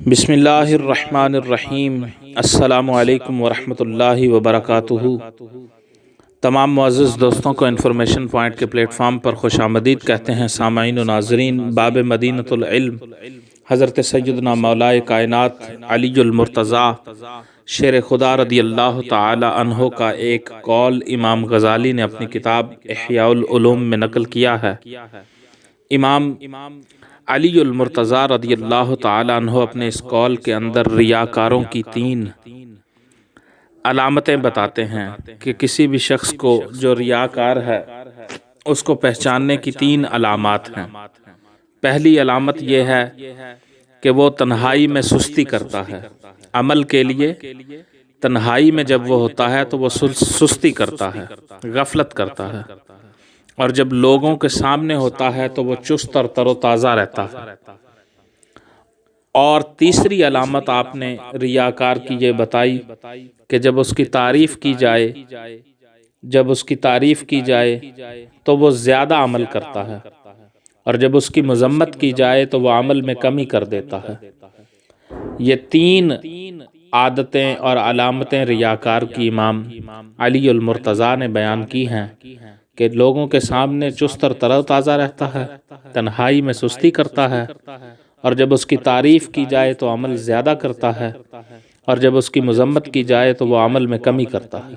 بسم اللہ الرحمن الرحیم۔ السلام علیکم ورحمۃ اللہ وبرکاتہ۔ تمام معزز دوستوں کو انفارمیشن پوائنٹ کے پلیٹ فارم پر خوش آمدید کہتے ہیں۔ سامعین و ناظرین، باب مدینۃ العلم حضرت سیدنا مولائے کائنات علی المرتضیٰ شیر خدا رضی اللہ تعالی عنہ کا ایک قول امام غزالی نے اپنی کتاب احیاء العلوم میں نقل کیا ہے۔ امام علی المرتضیٰ رضی اللہ تعالی عنہ اپنے اس قول کے اندر ریاکاروں کی 3 علامتیں بتاتے ہیں کہ کسی بھی شخص کو جو ریاکار ہے اس کو پہچاننے کی 3 علامات ہیں۔ پہلی علامت یہ ہے کہ وہ تنہائی میں سستی کرتا ہے۔ عمل کے لیے تنہائی میں جب وہ ہوتا ہے تو وہ سستی کرتا ہے، غفلت کرتا ہے، اور جب لوگوں کے سامنے ہوتا ہے تو وہ چست اور تر و تازہ رہتا ہے۔ اور تیسری علامت آپ نے ریاکار کی یہ بتائی کہ جب اس کی تعریف کی جائے تو وہ زیادہ عمل کرتا ہے، اور جب اس کی مذمت کی جائے تو وہ عمل میں کمی کر دیتا ہے۔ یہ 3 عادتیں اور علامتیں ریاکار کی امام علی المرتضیٰ نے بیان کی ہیں کہ لوگوں کے سامنے چست اور تر و تازہ رہتا ہے، تنہائی میں سستی کرتا ہے، اور جب اس کی تعریف کی جائے تو عمل زیادہ کرتا ہے، اور جب اس کی مذمت کی جائے تو وہ عمل میں کمی کرتا ہے۔